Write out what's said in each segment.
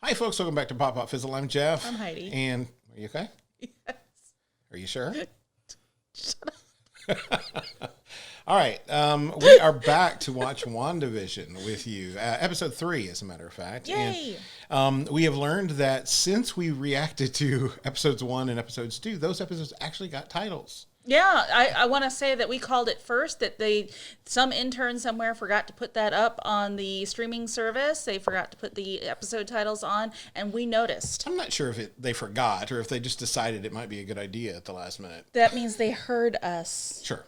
Hi, folks. Welcome back to Pop Pop Fizzle. I'm Jeff. I'm Heidi. And are you okay? Yes. Are you sure? Shut up. All right. We are back to watch WandaVision with you. Episode 3, as a matter of fact. Yay! And we have learned that since we reacted to episodes 1 and episodes 2, those episodes actually got titles. Yeah, I want to say that we called it first, that some intern somewhere forgot to put that up on the streaming service. They forgot to put the episode titles on, and we noticed. I'm not sure if they forgot or if they just decided it might be a good idea at the last minute. That means they heard us. Sure,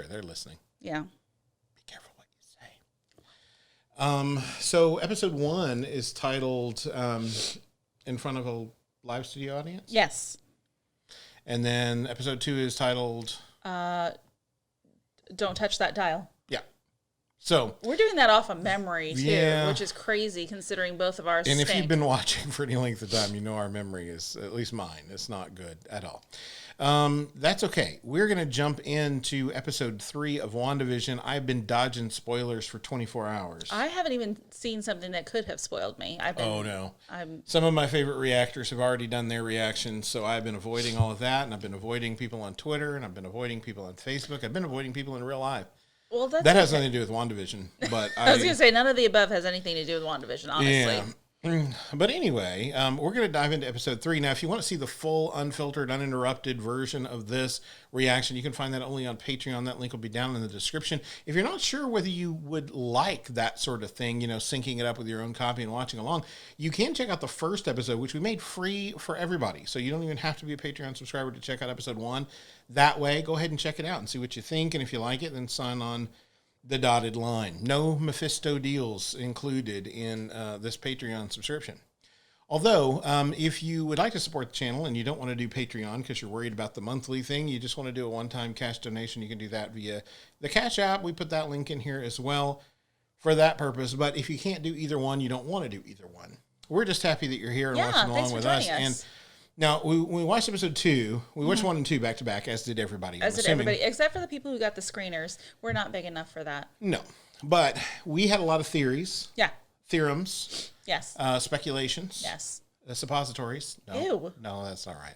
they're listening. Yeah. Be careful what you say. So episode 1 is titled In Front of a Live Studio Audience? Yes. And then episode 2 is titled... Don't Touch That Dial. Yeah. So... We're doing that off of memory, too, yeah. which is crazy considering both of ours And stink. if you've been watching for any length of time, you know our memory is, at least mine, it's not good at all. That's okay. We're going to jump into episode 3 of WandaVision. I've been dodging spoilers for 24 hours. I haven't even seen something that could have spoiled me. Oh, no. Some of my favorite reactors have already done their reactions, so I've been avoiding all of that, and I've been avoiding people on Twitter, and I've been avoiding people on Facebook. I've been avoiding people in real life. Well, that has nothing to do with WandaVision, but I was going to say, none of the above has anything to do with WandaVision, honestly. Yeah. But anyway, we're going to dive into episode 3. Now, if you want to see the full, unfiltered, uninterrupted version of this reaction, you can find that only on Patreon. That link will be down in the description. If you're not sure whether you would like that sort of thing, syncing it up with your own copy and watching along, you can check out the first episode, which we made free for everybody. So you don't even have to be a Patreon subscriber to check out episode 1. That way, go ahead and check it out and see what you think. And if you like it, then sign on the dotted line. No Mephisto deals included in this Patreon subscription. Although, if you would like to support the channel and you don't want to do Patreon because you're worried about the monthly thing, you just want to do a one-time cash donation, you can do that via the Cash App. We put that link in here as well for that purpose. But if you can't do either one, you don't want to do either one. We're just happy that you're here and watching along with us. And now, we watched episode 2. We watched 1 and 2 back to back, as did everybody. As did everybody, except for the people who got the screeners. We're not big enough for that. No. But we had a lot of theories. Yeah. Theorems. Yes. Speculations. Yes. Suppositories. No. Ew. No, that's not right.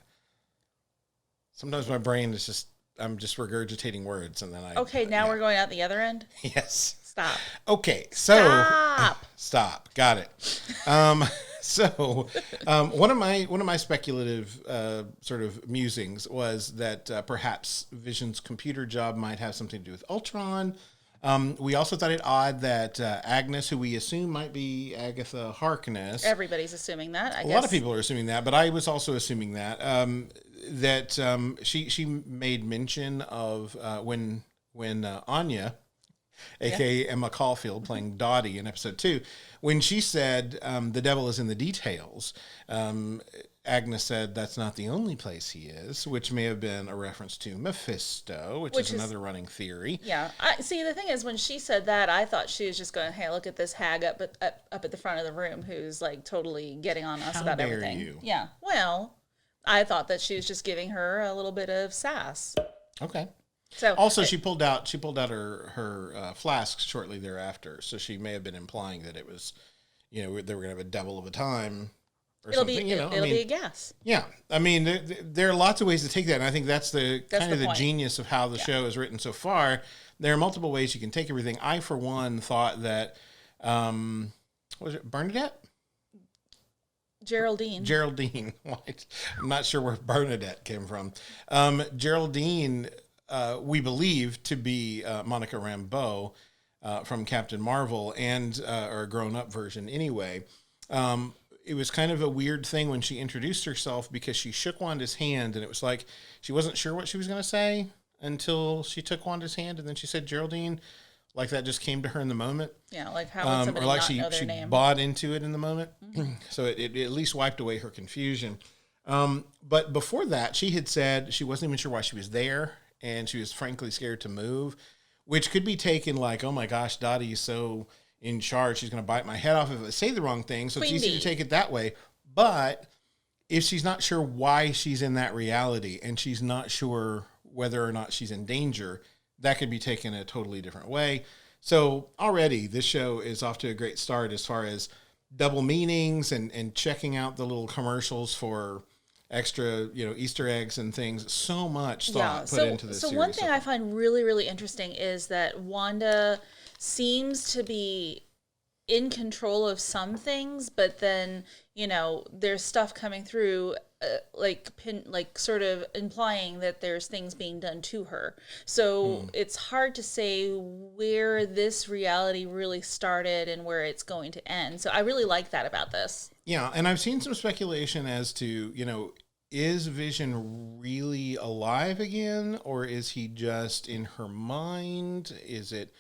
Sometimes my brain is just, I'm just regurgitating words and then Okay, now we're going out the other end? Yes. Stop. Okay, so. Stop. Stop. Got it. So, one of my speculative sort of musings was that perhaps Vision's computer job might have something to do with Ultron. We also thought it odd that Agnes, who we assume might be Agatha Harkness. Everybody's assuming that, I guess. A lot of people are assuming that, but I was also assuming that she made mention of when Anya, a.k.a. Emma Caulfield, playing Dottie in episode 2, when she said, the devil is in the details, Agnes said that's not the only place he is, which may have been a reference to Mephisto, which is another running theory. Yeah. See, the thing is, when she said that, I thought she was just going, hey, look at this hag up at the front of the room who's like totally getting on us about everything. You? Yeah. Well, I thought that she was just giving her a little bit of sass. Okay. So also, she pulled out her flask shortly thereafter, so she may have been implying that it was, they were going to have a devil of a time or something. It'll be a gas. Yeah, I mean, there are lots of ways to take that, and I think that's the genius of how the show is written so far. There are multiple ways you can take everything. I, for one, thought that was it Bernadette? Geraldine. I'm not sure where Bernadette came from. Geraldine. We believe to be Monica Rambeau from Captain Marvel, and or a grown-up version anyway. It was kind of a weird thing when she introduced herself because she shook Wanda's hand, and it was like she wasn't sure what she was going to say until she took Wanda's hand, and then she said Geraldine, like that just came to her in the moment. Yeah, like how would somebody not know their name? She bought into it in the moment, so it at least wiped away her confusion. But before that, she had said she wasn't even sure why she was there. And she was frankly scared to move, which could be taken like, oh my gosh, Dottie is so in charge, she's going to bite my head off if I say the wrong thing. So it's easy to take it that way. But if she's not sure why she's in that reality and she's not sure whether or not she's in danger, that could be taken a totally different way. So already this show is off to a great start as far as double meanings and checking out the little commercials for extra, Easter eggs and things. So much thought put into this series. So one thing I find really, really interesting is that Wanda seems to be in control of some things, but then, there's stuff coming through sort of implying that there's things being done to her. So it's hard to say where this reality really started and where it's going to end. So I really like that about this. Yeah, and I've seen some speculation as to, is Vision really alive again, or is he just in her mind? Is it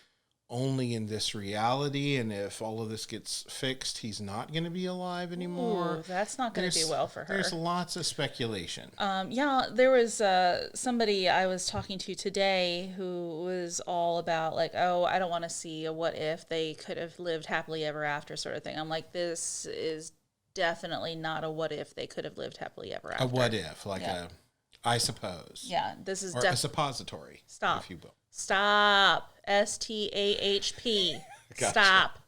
only in this reality, and if all of this gets fixed, he's not going to be alive anymore? Ooh, that's not going to do well for her. There's lots of speculation. There was somebody I was talking to today who was all about like, oh, I don't want to see a what if they could have lived happily ever after sort of thing. I'm like, this is definitely not a what if they could have lived happily ever after. A what if, I suppose. Yeah, this is a suppository. Stop. If you will. Stop. STAHP. Gotcha. Stop.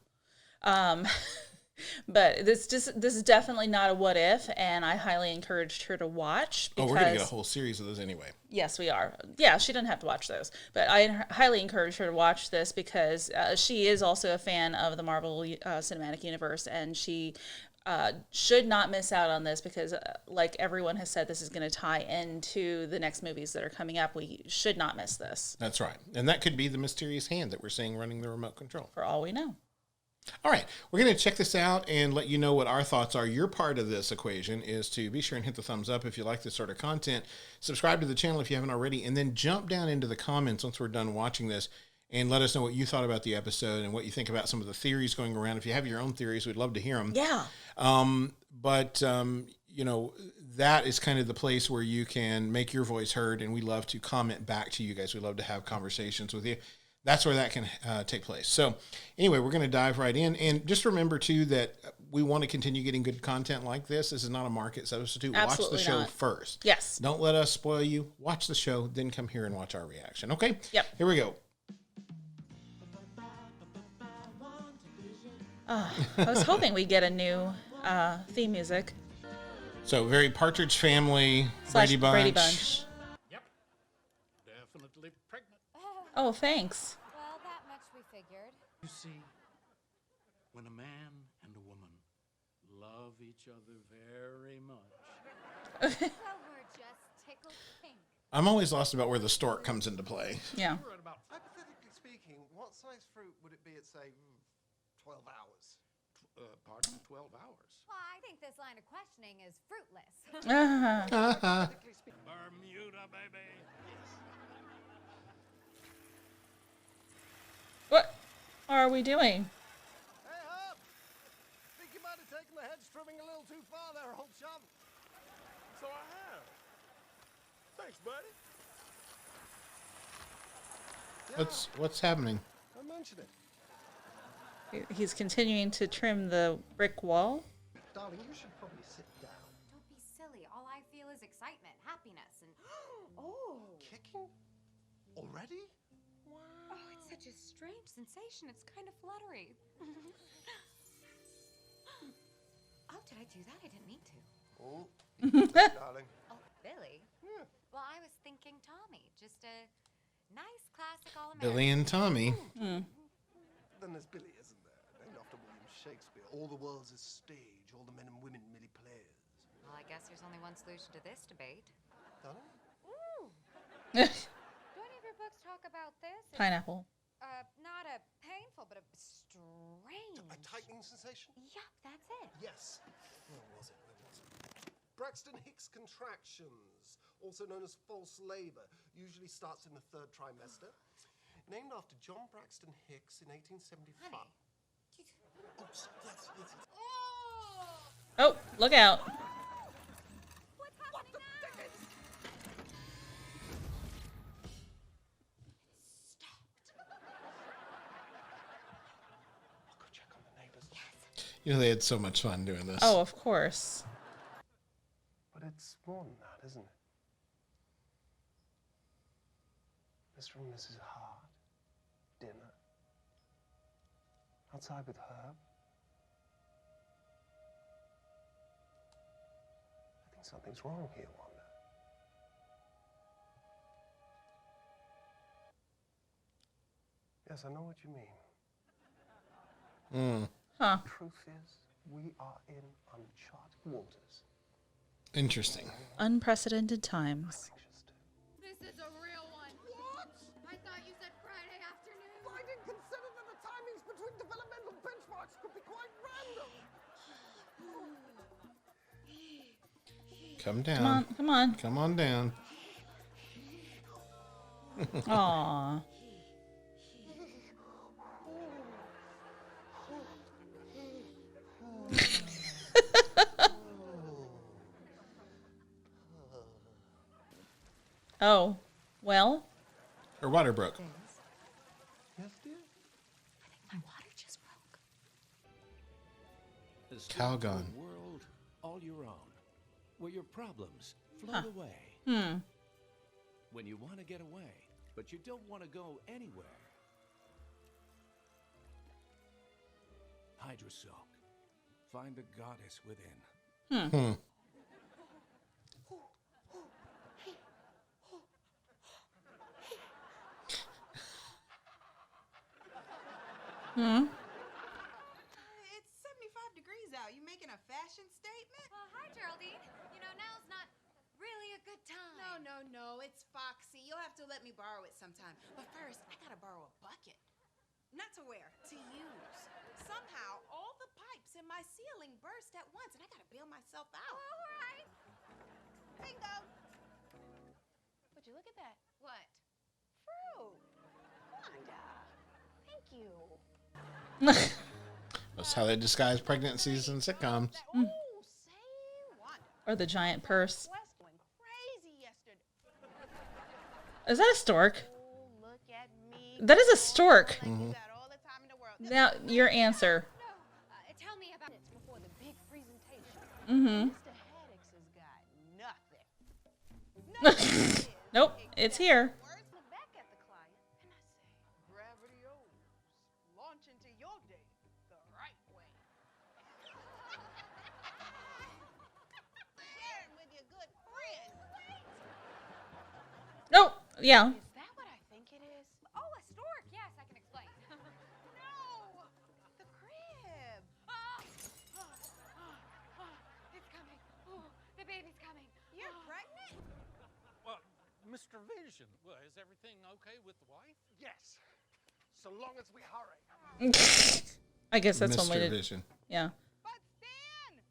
But this is definitely not a what if, and I highly encouraged her to watch. We're going to get a whole series of those anyway. Yes, we are. Yeah, she didn't have to watch those, but I highly encourage her to watch this because she is also a fan of the Marvel Cinematic Universe, and she should not miss out on this because, like everyone has said, this is going to tie into the next movies that are coming up. We should not miss this. That's right. And that could be the mysterious hand that we're seeing running the remote control. For all we know. All right. We're going to check this out and let you know what our thoughts are. Your part of this equation is to be sure and hit the thumbs up if you like this sort of content. Subscribe to the channel if you haven't already. And then jump down into the comments once we're done watching this and let us know what you thought about the episode and what you think about some of the theories going around. If you have your own theories, we'd love to hear them. Yeah. That is kind of the place where you can make your voice heard, and we love to comment back to you guys. We love to have conversations with you. That's where that can take place. So anyway, we're going to dive right in. And just remember, too, that we want to continue getting good content like this. This is not a market substitute. Absolutely watch the show not. first. Yes. Don't let us spoil you. Watch the show, then come here and watch our reaction. Okay? Yep. Here we go. I was hoping we'd get a new theme music. So very Partridge Family, / Brady Bunch. Brady Bunch. Yep. Definitely pregnant. Oh, thanks. Well, that much we figured. You see, when a man and a woman love each other very much. Well, we're just tickled pink. I'm always lost about where the stork comes into play. Yeah. We're at about Hypothetically speaking, what size fruit would it be at, say, 12 hours? pardon, 12 hours. Well, I think this line of questioning is fruitless. Hypothetically speaking. Bermuda, baby. What are we doing? Hey, Hub! Think you might have taken the hedge trimming a little too far there, old chum. So I have. Thanks, buddy. What's happening? Don't mention it. He's continuing to trim the brick wall. Darling, you should probably sit down. Don't be silly. All I feel is excitement, happiness, and oh, Kicking? Already? oh, it's such a strange sensation. It's kind of fluttery. Oh, did I do that? I didn't mean to. Oh, darling. Oh, Billy? Yeah. Well, I was thinking Tommy. Just a nice classic all-American. Billy and Tommy. Then there's Billy, isn't there? Named after William Shakespeare. All the world's a stage. All the men and women merely players. Well, I guess there's only one solution to this debate. Darling? Ooh. Do any of your books talk about this? It's, Pineapple. not a painful, but a strange. A tightening sensation? Yep, that's it. Yes. Where was it? Braxton Hicks contractions, also known as false labor, usually starts in the 3rd trimester. Named after John Braxton Hicks in 1875. Honey. Oh, yes. Oh, look out. What's happening now? I'll go check on the neighbors. They had so much fun doing this. Oh, of course. But it's more than that, isn't it? This room, this is hard. Dinner. Outside with Herb. Something's wrong here, Wanda. Yes, I know what you mean. Huh. The truth is, we are in uncharted waters. Interesting. Unprecedented times. This is a real one. What? I thought you said Friday afternoon. I didn't consider that the timings between developmental benchmarks could be quite random. Come down. Come on, come on. Come on down. Aw. Oh, well, Her water broke. Yes, dear? My water just broke. Calgon. World all your own, where your problems float away. When you want to get away, but you don't want to go anywhere. Hydra Silk. Find the goddess within. It's 75 degrees out. You making a fashion statement? Well, hi, Geraldine. You know, now's not really a good time. No. It's Foxy. You'll have to let me borrow it sometime. But first, I gotta borrow a bucket. Not to wear, to use. Somehow, all the pipes in my ceiling burst at once, and I gotta bail myself out. All right. Bingo! Would you look at that? What? Fruit. Wanda. Thank you. That's how they disguise pregnancies in sitcoms. Ooh, say what? or the giant purse. West went crazy yesterday. Is that a stork? Oh, look at me. That is a stork. Like you got all the time in the world. Now, your answer. No. Tell me about it. Minutes before the big presentation. Mm-hmm. Mr. Haddix has got nothing. Nothing. Nope, it's here. Words look back at the client, and I say, gravity O's. Launch into your day the right way. Share it with your good friend. Nope. Yeah. Is that what I think it is? Oh, a stork. Yes, I can explain. No! The crib. It's coming. Oh, the baby's coming. You're pregnant? Well, Mr. Vision, well, is everything okay with the wife? Yes. So long as we hurry. I guess that's one way Mr. to. Vision. Yeah. But Stan!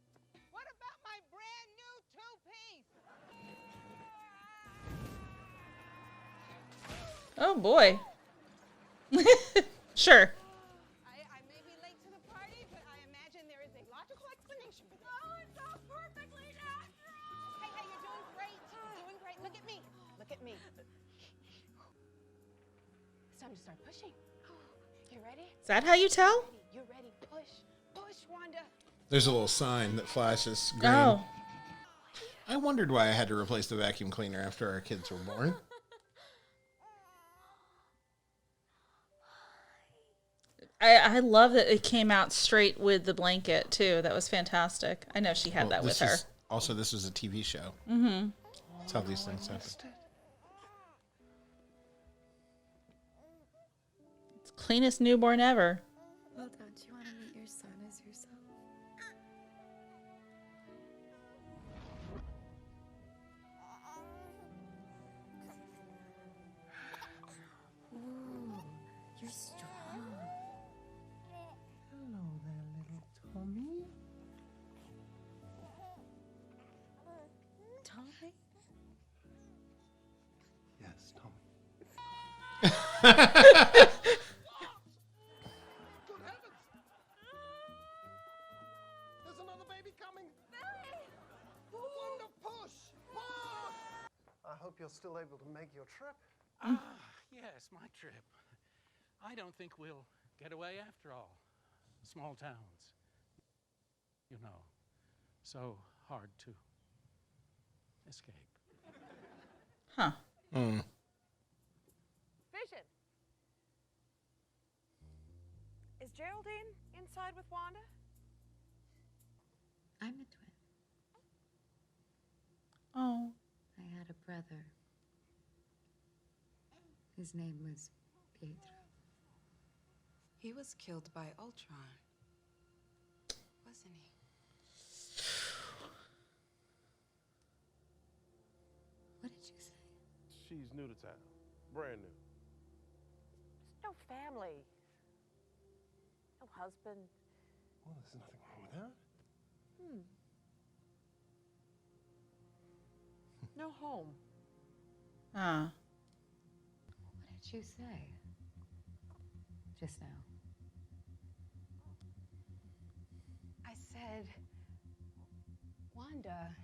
What about my brand new two-piece? Oh boy. Sure. I may be late to the party, but I imagine there is a logical explanation for this. Oh, it's so perfectly natural! Hey, you're doing great. You're doing great. Look at me. Look at me. It's time to start pushing. You ready? Is that how you tell? You're ready. Push. Push, Wanda. There's a little sign that flashes green. Oh. I wondered why I had to replace the vacuum cleaner after our kids were born. I love that it came out straight with the blanket too. That was fantastic. I know she had that with her. Also, this was a TV show. Mm-hmm. That's how these things happen. It's cleanest newborn ever. Well, don't you want to meet your son as yourself? Ooh, you're strong. Hello there, little Tommy. Tommy? Yes, Tommy. Good heavens! There's another baby coming. Wanda, push! Push! I hope you're still able to make your trip. Yes, my trip. I don't think we'll get away after all. Small towns, you know, so hard to escape. Huh. Vision. Is Geraldine inside with Wanda? I'm a twin. brother. His name was Pietro. He was killed by Ultron, wasn't he? What did you say? She's new to town. Brand new. There's no family. No husband. Well, there's nothing wrong with that. No home. What did you say? Just now. I said, Wanda,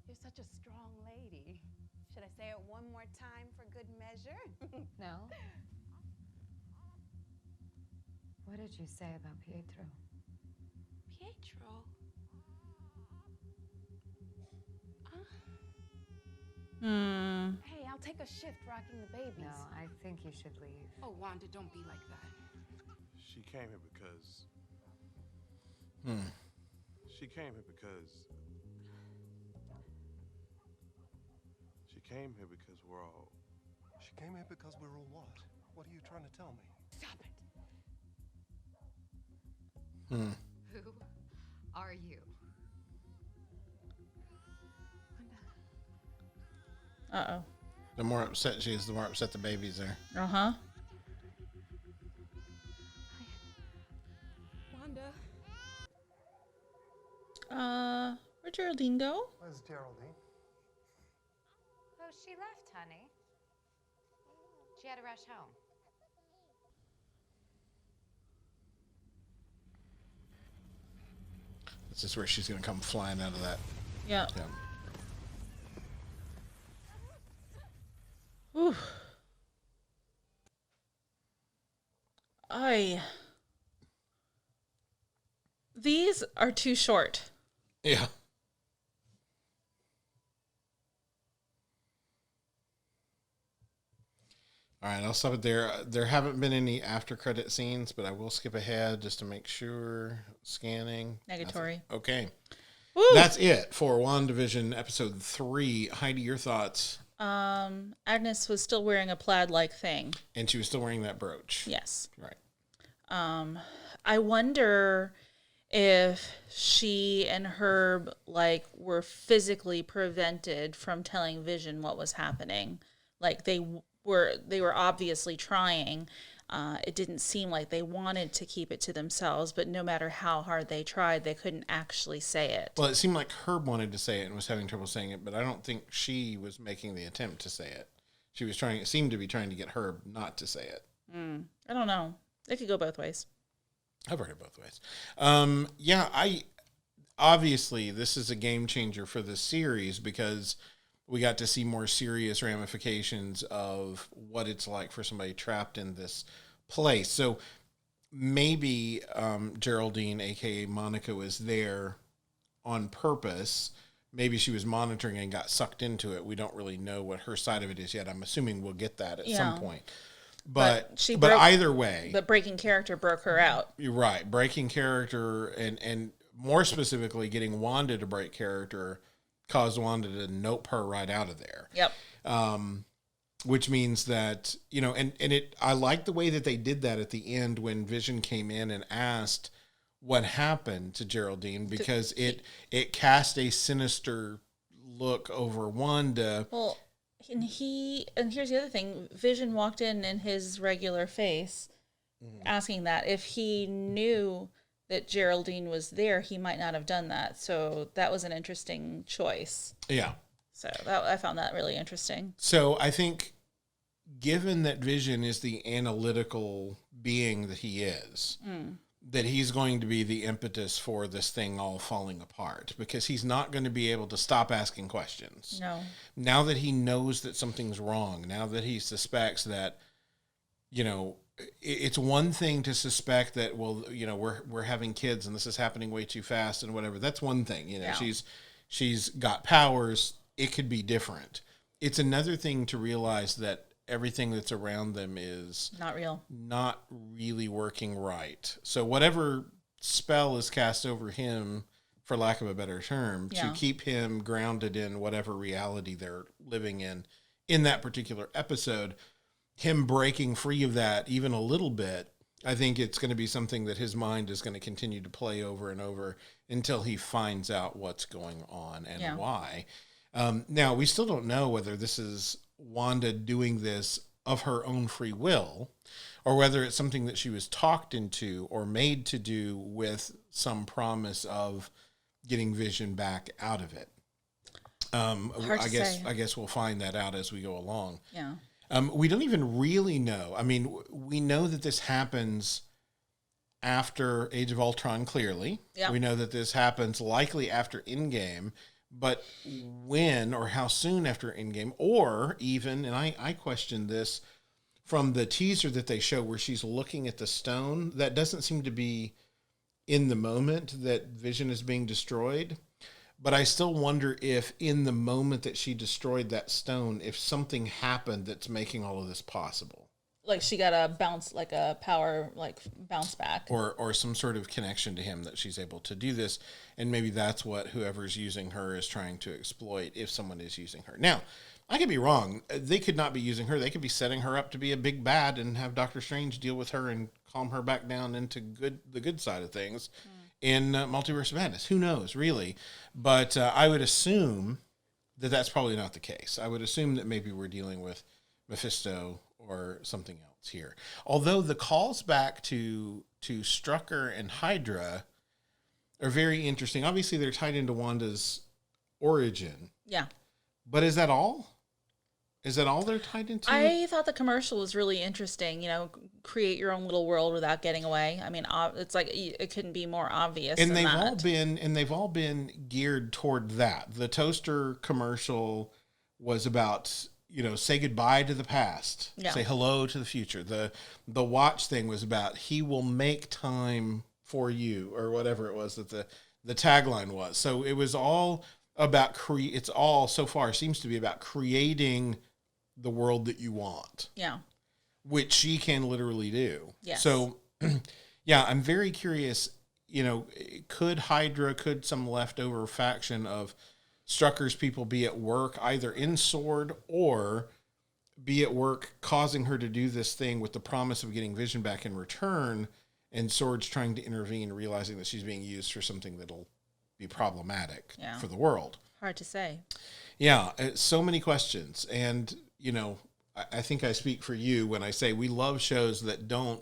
you're such a strong lady. Should I say it one more time for good measure? No? What did you say about Pietro? Pietro? Hey, I'll take a shift rocking the babies. No, I think you should leave. Oh, Wanda, don't be like that. She came here because... She came here because... She came here because we're all... She came here because we're all what? What are you trying to tell me? Stop it. Who are you? Uh-oh. The more upset she is, the more upset the babies are. Uh-huh. Wanda. Where'd Geraldine go? Where's Geraldine? Oh, she left, honey. She had to rush home. This is where she's going to come flying out of that. Yeah. Yeah. Whew. These are too short. Yeah. All right, I'll stop it there. There haven't been any after credit scenes, but I will skip ahead just to make sure. Scanning. Negatory. Okay. Woo! That's it for WandaVision episode 3. Heidi, your thoughts? Agnes was still wearing a plaid-like thing. And she was still wearing that brooch. Yes. Right. I wonder if she and Herb were physically prevented from telling Vision what was happening. Like they were obviously trying. It didn't seem like they wanted to keep it to themselves, but no matter how hard they tried, they couldn't actually say it. Well, it seemed like Herb wanted to say it and was having trouble saying it, but I don't think she was making the attempt to say it. She was seemed to be trying to get Herb not to say it. I don't know. It could go both ways. I've heard it both ways. Obviously this is a game changer for the series because we got to see more serious ramifications of what it's like for somebody trapped in this place. So maybe Geraldine, aka Monica, was there on purpose. Maybe she was monitoring and got sucked into it. We don't really know what her side of it is yet. I'm assuming we'll get that at some point. But either way, but breaking character broke her out. You're right. Breaking character and more specifically getting Wanda to break character caused Wanda to nope her right out of there. Yep. Which means that, I like the way that they did that at the end when Vision came in and asked what happened to Geraldine because it cast a sinister look over Wanda. Well, and here's the other thing. Vision walked in his regular face asking that. If he knew that Geraldine was there, he might not have done that. So that was an interesting choice. Yeah. So I found that really interesting. So I think given that Vision is the analytical being that he is, that he's going to be the impetus for this thing all falling apart because he's not going to be able to stop asking questions. No. Now that he knows that something's wrong, now that he suspects that, it's one thing to suspect that, well, we're having kids and this is happening way too fast and whatever. That's one thing, Yeah. she's got powers. It could be different. It's another thing to realize that everything that's around them is not really working right. So whatever spell is cast over him for lack of a better term, to keep him grounded in whatever reality they're living in that particular episode. Him breaking free of that even a little bit, I think it's going to be something that his mind is going to continue to play over and over until he finds out what's going on and why. Now, we still don't know whether this is Wanda doing this of her own free will, or whether it's something that she was talked into or made to do with some promise of getting Vision back out of it. I guess we'll find that out as we go along. Yeah. We don't even really know. I mean, we know that this happens after Age of Ultron, clearly. Yep. We know that this happens likely after Endgame, but when or how soon after Endgame, or even, and I question this, from the teaser that they show where she's looking at the stone, that doesn't seem to be in the moment that Vision is being destroyed. But I still wonder if in the moment that she destroyed that stone, if something happened that's making all of this possible. Like she got a bounce, like a power, like bounce back. Or some sort of connection to him that she's able to do this. And maybe that's what whoever's using her is trying to exploit if someone is using her. Now, I could be wrong. They could not be using her. They could be setting her up to be a big bad and have Doctor Strange deal with her and calm her back down into the good side of things. In Multiverse of Madness. Who knows, really? But I would assume that that's probably not the case. I would assume that maybe we're dealing with Mephisto or something else here. Although the calls back to Strucker and Hydra are very interesting. Obviously, they're tied into Wanda's origin. Yeah. But is that all? Is that all they're tied into? I thought the commercial was really interesting. You know, create your own little world without getting away. I mean, it's like it couldn't be more obvious. And they've all been geared toward that. The toaster commercial was about, you know, say goodbye to the past, say hello to the future. The watch thing was about he will make time for you, or whatever it was that the tagline was. So it was all about it's all so far seems to be about creating the world that you want. Yeah. Which she can literally do. Yes. So, yeah, I'm very curious, you know, could some leftover faction of Strucker's people be at work either in Sword or be at work causing her to do this thing with the promise of getting Vision back in return, and Sword's trying to intervene, realizing that she's being used for something that'll be problematic for the world. Hard to say. Yeah, so many questions. And, you know, I think I speak for you when I say we love shows that don't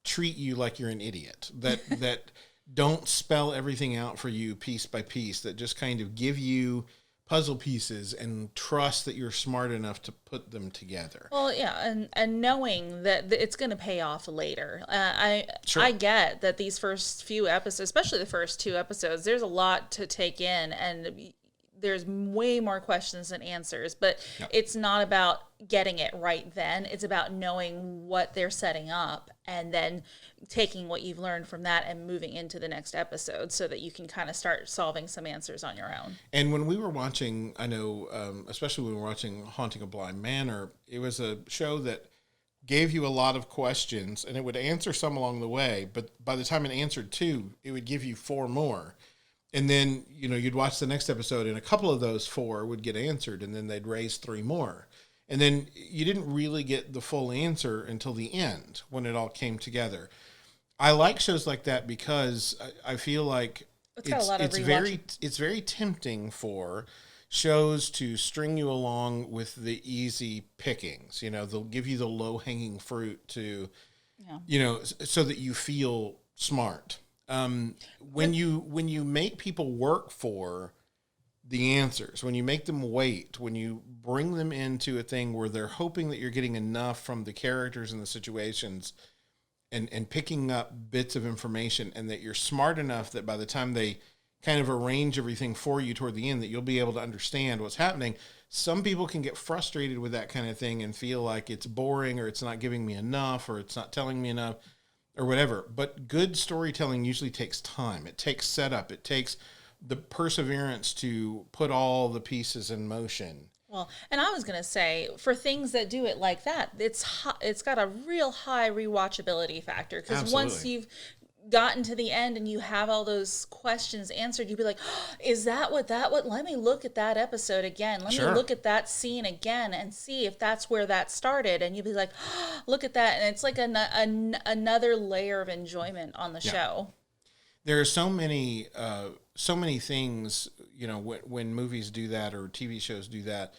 treat you like you're an idiot, that don't spell everything out for you piece by piece, that just kind of give you puzzle pieces and trust that you're smart enough to put them together. Well, yeah, and knowing that it's going to pay off later. I get that these first few episodes, especially the first 2 episodes, there's a lot to take in, and there's way more questions than answers, but it's not about getting it right then. It's about knowing what they're setting up and then taking what you've learned from that and moving into the next episode so that you can kind of start solving some answers on your own. And when we were watching, I know, especially when we were watching Haunting of Bly Manor, it was a show that gave you a lot of questions and it would answer some along the way, but by the time it answered 2, it would give you 4 more. And then, you know, you'd watch the next episode and a couple of those 4 would get answered and then they'd raise 3 more. And then you didn't really get the full answer until the end when it all came together. I like shows like that because I feel like it's very tempting for shows to string you along with the easy pickings. You know, they'll give you the low-hanging fruit to, you know, so that you feel smart. When you make people work for the answers, when you make them wait, when you bring them into a thing where they're hoping that you're getting enough from the characters and the situations and picking up bits of information, and that you're smart enough that by the time they kind of arrange everything for you toward the end, that you'll be able to understand what's happening. Some people can get frustrated with that kind of thing and feel like it's boring, or it's not giving me enough, or it's not telling me enough, or whatever. But good storytelling usually takes time. It takes setup. It takes the perseverance to put all the pieces in motion. Well, and I was going to say, for things that do it like that, it's got a real high rewatchability factor, because once you've gotten to the end and you have all those questions answered, you'd be like, oh, is that what let me look at that episode again. Let me look at that scene again and see if that's where that started. And you'd be like, oh, look at that. And it's like another layer of enjoyment on the show. There are so many things, when movies do that or TV shows do that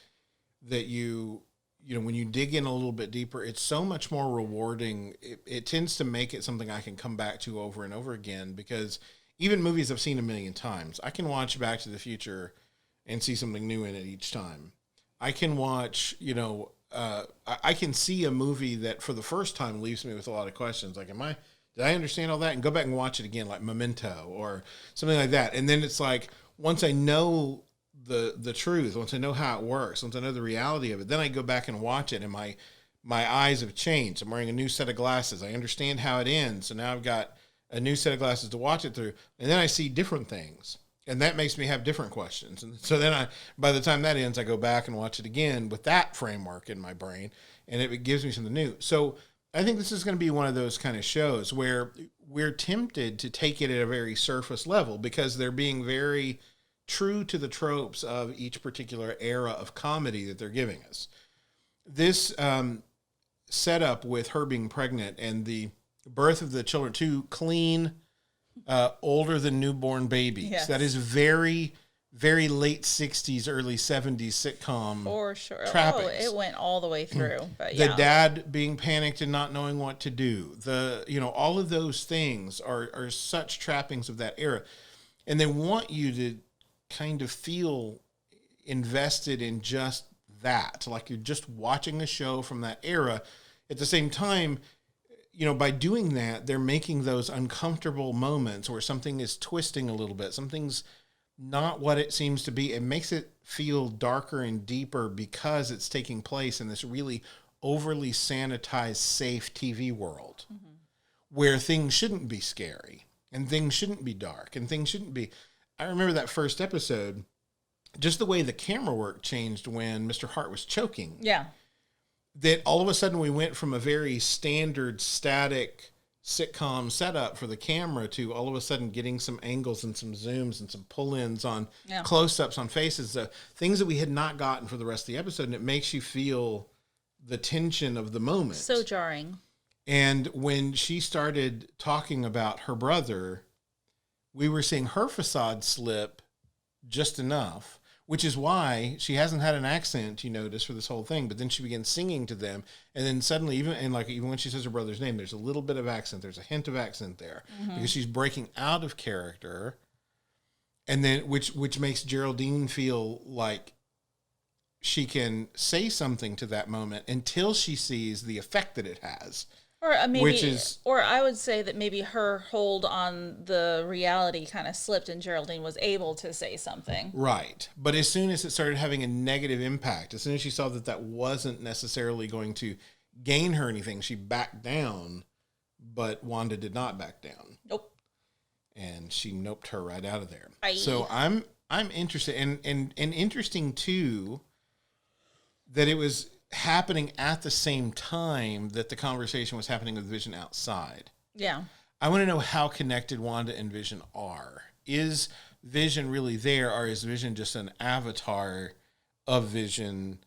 when you dig in a little bit deeper, it's so much more rewarding. It tends to make it something I can come back to over and over again, because even movies I've seen a million times, I can watch Back to the Future and see something new in it each time. I can watch, I can see a movie that for the first time leaves me with a lot of questions. Like, did I understand all that? And go back and watch it again, like Memento or something like that. And then it's like, once I know the truth, once I know how it works, once I know the reality of it, then I go back and watch it, and my eyes have changed. I'm wearing a new set of glasses. I understand how it ends, so now I've got a new set of glasses to watch it through, and then I see different things, and that makes me have different questions. And so then by the time that ends, I go back and watch it again with that framework in my brain, and it gives me something new. So I think this is going to be one of those kind of shows where we're tempted to take it at a very surface level, because they're being very true to the tropes of each particular era of comedy that they're giving us. This setup with her being pregnant and the birth of the children, two clean, older than newborn babies. Yes. That is very, very late 60s, early 70s sitcom. For sure. Trappings. Oh, it went all the way through. But the dad being panicked and not knowing what to do. All of those things are such trappings of that era. And they want you to kind of feel invested in just that, like you're just watching a show from that era. At the same time, by doing that, they're making those uncomfortable moments where something is twisting a little bit, something's not what it seems to be. It makes it feel darker and deeper because it's taking place in this really overly sanitized, safe TV world, where things shouldn't be scary and things shouldn't be dark and things shouldn't be. I remember that first episode, just the way the camera work changed when Mr. Hart was choking. Yeah. That all of a sudden we went from a very standard, static sitcom setup for the camera to all of a sudden getting some angles and some zooms and some pull-ins on close-ups on faces, things that we had not gotten for the rest of the episode. And it makes you feel the tension of the moment. So jarring. And when she started talking about her brother, we were seeing her facade slip just enough, which is why she hasn't had an accent, you notice, for this whole thing. But then she begins singing to them, and then suddenly, even when she says her brother's name, there's a little bit of accent. There's a hint of accent there, because she's breaking out of character, and then which makes Geraldine feel like she can say something to that moment until she sees the effect that it has. Or I would say that maybe her hold on the reality kind of slipped, and Geraldine was able to say something. Right. But as soon as it started having a negative impact, as soon as she saw that wasn't necessarily going to gain her anything, she backed down, but Wanda did not back down. Nope. And she noped her right out of there. Aye. So I'm interested, and interesting too, that it was happening at the same time that the conversation was happening with Vision outside. Yeah. I want to know how connected Wanda and Vision are. Is Vision really there, or is Vision just an avatar of Vision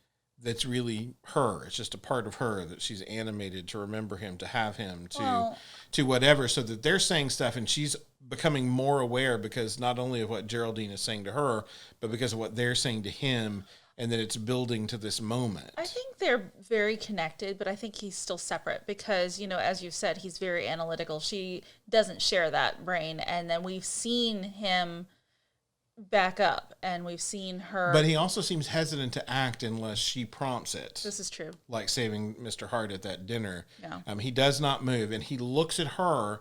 that's really her? It's just a part of her that she's animated to remember him, to have him, to whatever, so that they're saying stuff and she's becoming more aware, because not only of what Geraldine is saying to her, but because of what they're saying to him. And then it's building to this moment. I think they're very connected, but I think he's still separate because, as you said, he's very analytical. She doesn't share that brain. And then we've seen him back up, and we've seen her. But he also seems hesitant to act unless she prompts it. This is true. Like saving Mr. Hart at that dinner. Yeah. He does not move, and he looks at her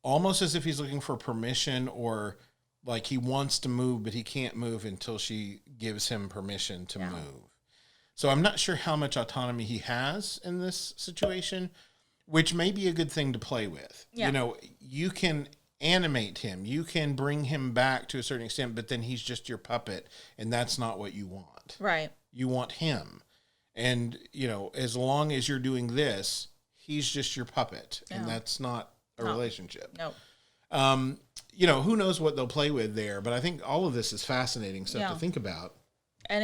almost as if he's looking for permission, or like he wants to move, but he can't move until she gives him permission to move. So I'm not sure how much autonomy he has in this situation, which may be a good thing to play with. Yeah. You can animate him. You can bring him back to a certain extent, but then he's just your puppet, and that's not what you want. Right. You want him. And, as long as you're doing this, he's just your puppet, and that's not a relationship. No. You know, who knows what they'll play with there, but I think all of this is fascinating stuff to think about. And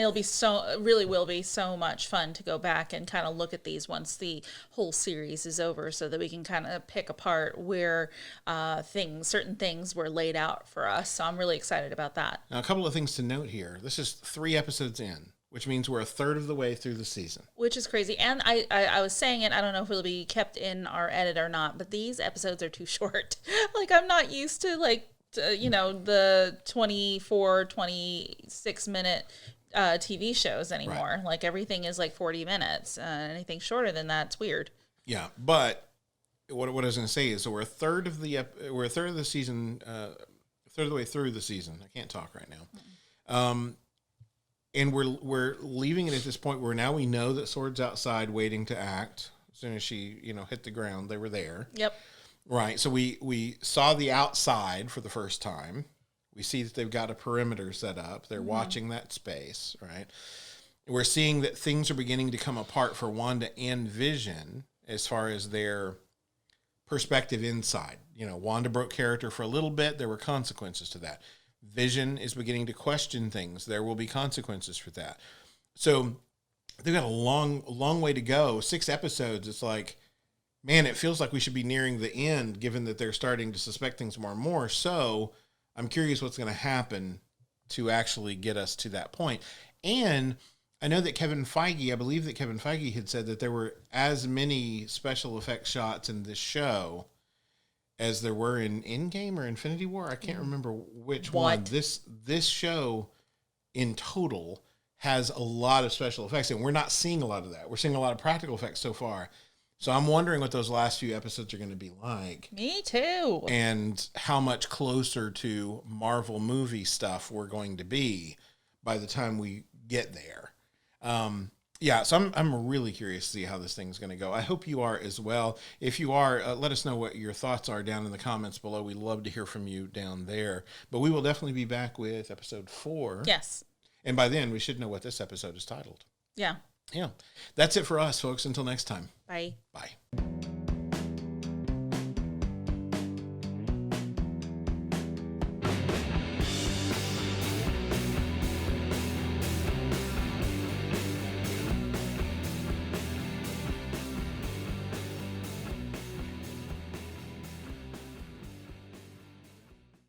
really will be so much fun to go back and kind of look at these once the whole series is over, so that we can kind of pick apart where certain things were laid out for us. So I'm really excited about that. Now, a couple of things to note here. This is 3 episodes in, which means we're a third of the way through the season. Which is crazy. And I was saying it, I don't know if it'll be kept in our edit or not, but these episodes are too short. Like, I'm not used to, like, the 24, 26-minute TV shows anymore. Right. Like, everything is like 40 minutes. Anything shorter than that's weird. Yeah, but what I was going to say is, so we're a third of the season, a third of the way through the season. I can't talk right now. And we're leaving it at this point where now we know that Sword's outside waiting to act. As soon as she, hit the ground, they were there. Yep. Right. So we saw the outside for the first time. We see that they've got a perimeter set up. They're watching that space, right? We're seeing that things are beginning to come apart for Wanda and Vision as far as their perspective inside. Wanda broke character for a little bit. There were consequences to that. Vision is beginning to question things. There will be consequences for that. So they've got a long way to go. 6 episodes. It's like, man, it feels like we should be nearing the end, given that they're starting to suspect things more and more. So I'm curious what's going to happen to actually get us to that point. And I know that I believe that Kevin Feige had said that there were as many special effects shots in this show as there were in Endgame or Infinity War. I can't remember which one. This show in total has a lot of special effects, and we're not seeing a lot of that. We're seeing a lot of practical effects so far. So I'm wondering what those last few episodes are going to be like. Me too. And how much closer to Marvel movie stuff we're going to be by the time we get there. So I'm really curious to see how this thing's going to go. I hope you are as well. If you are, let us know what your thoughts are down in the comments below. We'd love to hear from you down there. But we will definitely be back with episode 4. Yes. And by then, we should know what this episode is titled. Yeah. Yeah. That's it for us, folks. Until next time. Bye. Bye.